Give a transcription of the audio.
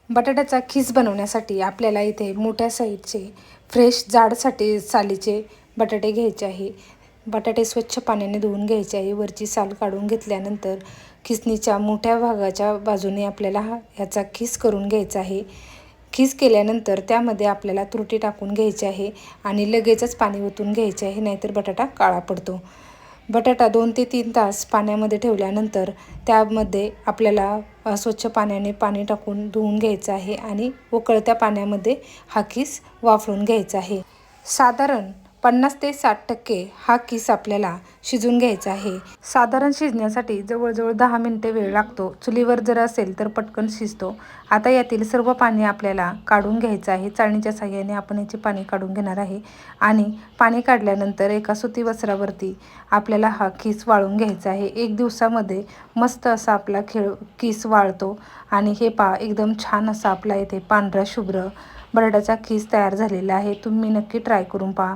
बटाट्याचा खीस बनवण्यासाठी आपल्याला इथे मोठ्या साईजचे फ्रेश जाडसाठी सालीचे बटाटे घ्यायचे आहे। बटाटे स्वच्छ पाण्याने धुवून घ्यायचे आहे। वरची साल काढून घेतल्यानंतर खिसणीच्या मोठ्या भागाच्या बाजूने आपल्याला ह्याचा खीस करून घ्यायचा आहे। खीस केल्यानंतर त्यामध्ये आपल्याला तुरटी टाकून घ्यायची आहे आणि लगेचच पाणी ओतून घ्यायचे आहे, नाहीतर बटाटा काळा पडतो। बटाटा 2 ते 3 तास पाण्यामध्ये ठेवल्यानंतर त्यामध्ये आपल्याला स्वच्छ पाण्याने पाणी टाकून धुवून घ्यायचं आहे आणि उकळत्या पाण्यामध्ये हा खीस वाफळून घ्यायचा आहे। साधारण 50 ते 60% हा खीस आपल्याला शिजून घ्यायचा आहे। साधारण शिजण्यासाठी जवळजवळ 10 मिनिटे वेळ लागतो। चुलीवर जर असेल तर पटकन शिजतो। आता यातील सर्व पाणी आपल्याला काढून घ्यायचं आहे। चाळणीच्या साहाय्याने आपण याचे पाणी काढून घेणार आहे आणि पाणी काढल्यानंतर एका सुती वस्त्रावरती आपल्याला हा खीस वाळून घ्यायचा आहे। 1 दिवसामध्ये मस्त असा आपला खीस वाळतो आणि हे पहा एकदम छान असा आपला इथे पांढरा शुभ्र बटाट्याचा खीस तयार झालेला आहे। तुम्ही नक्की ट्राय करून पहा।